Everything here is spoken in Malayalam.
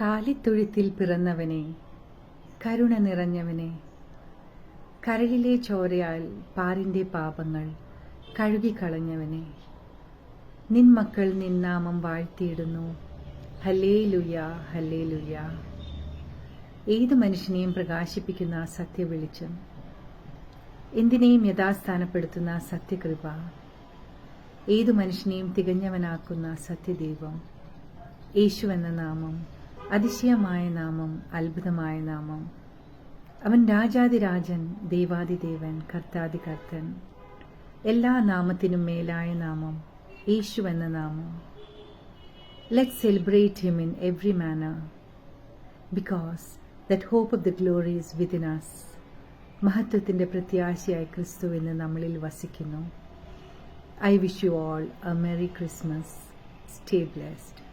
കാലിത്തൊഴുത്തിൽ പിറന്നവനെ, കരുണ നിറഞ്ഞവനെ, കരളിലെ ചോരയാൽ പാറിൻ്റെ പാപങ്ങൾ കഴുകിക്കളഞ്ഞവനെ, നിൻ മക്കൾ നിൻ നാമം വാഴ്ത്തിയിടുന്നു. Hallelujah, hallelujah. ഏതു മനുഷ്യനെയും പ്രകാശിപ്പിക്കുന്ന സത്യവെളിച്ചം, എന്തിനേയും യഥാസ്ഥാനപ്പെടുത്തുന്ന സത്യകൃപ, ഏതു മനുഷ്യനെയും തികഞ്ഞവനാക്കുന്ന സത്യദൈവം, യേശു എന്ന നാമം, അതിശയമായ നാമം, അത്ഭുതമായ നാമം. അവൻ രാജാതിരാജൻ, ദേവാതിദേവൻ, കർത്താതികർത്തൻ. എല്ലാ നാമത്തിനും മേലായ നാമം യേശു എന്ന നാമം. Let's celebrate him in every manner, because that hope of the glory is within us. മഹത്വത്തിന്റെ പ്രത്യാശയായ ക്രിസ്തു എന്ന് നമ്മളിൽ വസിക്കുന്നു. I wish you all a Merry Christmas. Stay blessed.